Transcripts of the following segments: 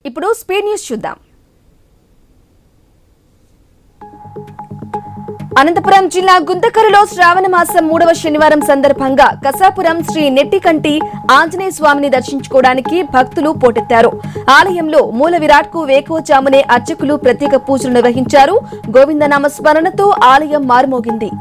ఇప్పుడు speed news చూద్దాం. అనంతపురం జిల్లా గుంతకరులో శ్రావణ మాసం 3వ శనివారం సందర్భంగా కసాపురం శ్రీ నెట్టికంటి ఆంజనేయ స్వామిని దర్శించుకోవడానికి భక్తులు పోటెత్తారు. ఆలయంలో మూల విరాట్ కు వేకువజామునే అర్చకులు ప్రత్యేక పూజలు నిర్వహించారు. గోవిందనామ స్మరణతో ఆలయం మారుమోగింది.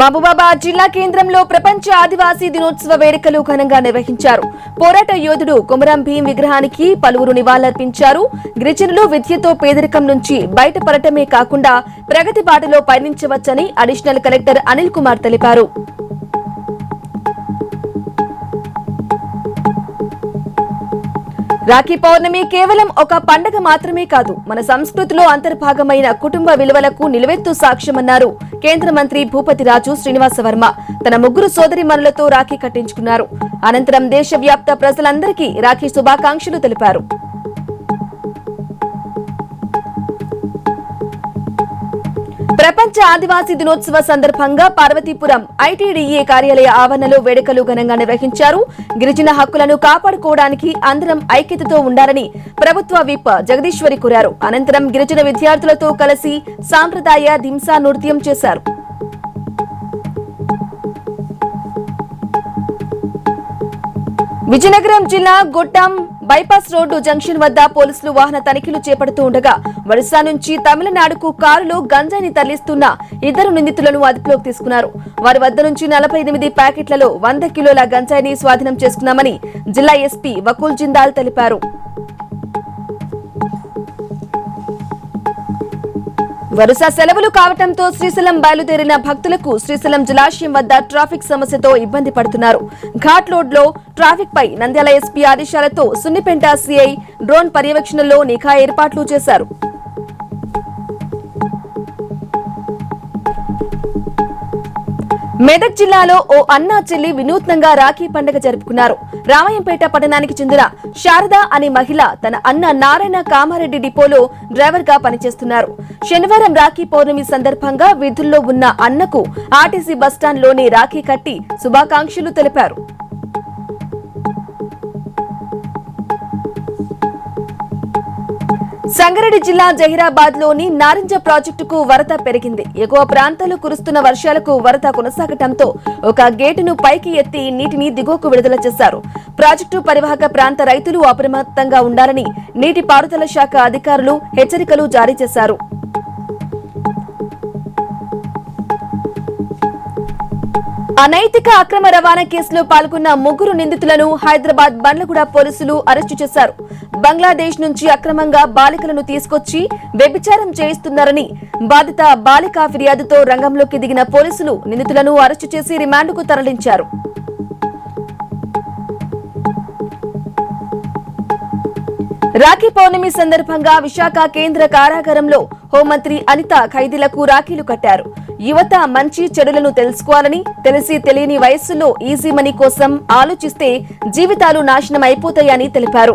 మహబూబాబాద్ జిల్లా కేంద్రంలో ప్రపంచ ఆదివాసీ దినోత్సవ వేడుకలు ఘనంగా నిర్వహించారు. పోరాట యోధుడు కొమరం భీం విగ్రహానికి పలువురు నివాళులర్పించారు. గిరిజనులు విద్యతో పేదరికం నుంచి బయటపడటమే కాకుండా ప్రగతి బాటలో పయనించవచ్చని అడిషనల్ కలెక్టర్ అనిల్ కుమార్ తెలిపారు. రాఖీ పౌర్ణమి కేవలం ఒక పండగ మాత్రమే కాదు, మన సంస్కృతిలో అంతర్భాగమైన కుటుంబ విలువలకు నిలువెత్తు సాక్ష్యమన్నారు కేంద్ర మంత్రి భూపతిరాజు శ్రీనివాసవర్మ. తన 3 సోదరీమణులతో రాఖీ కట్టించుకున్నారు. అనంతరం దేశవ్యాప్త ప్రజలందరికీ రాఖీ శుభాకాంక్షలు తెలిపారు. ప్రపంచ ఆదివాసీ దినోత్సవ సందర్భంగా పార్వతీపురం ఐటీడీఏ కార్యాలయ ఆవరణలో వేడుకలు ఘనంగా నిర్వహించారు. గిరిజన హక్కులను కాపాడుకోవడానికి అందరం ఐక్యతతో ఉండాలని ప్రభుత్వ విప్ జగదీశ్వరి కోరారు. అనంతరం గిరిజన విద్యార్థులతో కలిసి సాంప్రదాయ దింసా నృత్యం చేశారు. విజయనగరం జిల్లా గొట్టాం బైపాస్ రోడ్డు జంక్షన్ వద్ద పోలీసులు వాహన తనిఖీలు చేపడుతూ ఉండగా ఒడిశా నుంచి తమిళనాడుకు కారులో గంజాయిని తరలిస్తున్న 2 నిందితులను అదుపులోకి తీసుకున్నారు. వారి వద్ద నుంచి 48 ప్యాకెట్లలో 100 కిలోల గంజాయిని స్వాధీనం చేసుకున్నామని జిల్లా ఎస్పీ వకుల్ జిందాల్ తెలిపారు. వరుస సెలవులు కావడంతో శ్రీశైలం బయలుదేరిన భక్తులకు శ్రీశైలం జలాశయం వద్ద ట్రాఫిక్ సమస్యతో ఇబ్బంది పడుతున్నారు. ఘాట్ రోడ్ లో ట్రాఫిక్ పై నంద్యాల ఎస్పీ ఆదేశాలతో సున్నిపెంట సిఐ డ్రోన్ పర్యవేక్షణలో నిఘా ఏర్పాట్లు చేశారు. మెదక్ జిల్లాలో ఓ అన్నా చెల్లి వినూత్నంగా రాఖీ పండుగ జరుపుకున్నారు. రామాయంపేట పట్టణానికి చెందిన శారద అనే మహిళ తన అన్న నారాయణ కామారెడ్డి డిపోలో డ్రైవర్ గా పనిచేస్తున్నారు. శనివారం రాఖీ పౌర్ణమి సందర్భంగా విధుల్లో ఉన్న అన్నకు ఆర్టీసీ బస్టాండ్ లోనే రాఖీ కట్టి శుభాకాంక్షలు తెలిపారు. సంగారెడ్డి జిల్లా జహీరాబాద్ లోని నారింజ ప్రాజెక్టుకు వరద పెరిగింది. ఎగువ ప్రాంతాల్లో కురుస్తున్న వర్షాలకు వరద కొనసాగటంతో ఒక గేటును పైకి ఎత్తి నీటిని దిగువకు విడుదల చేశారు. ప్రాజెక్టు పరివాహక ప్రాంత రైతులు అప్రమత్తంగా ఉండాలని నీటిపారుదల శాఖ అధికారులు హెచ్చరికలు జారీ చేశారు. అనైతిక అక్రమ రవాణా కేసులో పాల్గొన్న 3 నిందితులను హైదరాబాద్ బండ్లగూడ పోలీసులు అరెస్టు చేశారు. బంగ్లాదేశ్ నుంచి అక్రమంగా బాలికలను తీసుకొచ్చి వ్యభిచారం చేయిస్తున్నారని బాధిత బాలిక ఫిర్యాదుతో రంగంలోకి దిగిన పోలీసులు నిందితులను అరెస్టు చేసి రిమాండ్కు తరలించారు. రాఖీ పౌర్ణమి సందర్భంగా విశాఖ కేంద్ర కారాగారంలో హోంమంత్రి అనిత ఖైదీలకు రాఖీలు కట్టారు. యువత మంచి చెడులను తెలుసుకోవాలని, తెలిసి తెలియని వయస్సులో ఈజీ మనీ కోసం ఆలోచిస్తే జీవితాలు నాశనం అయిపోతాయని తెలిపారు.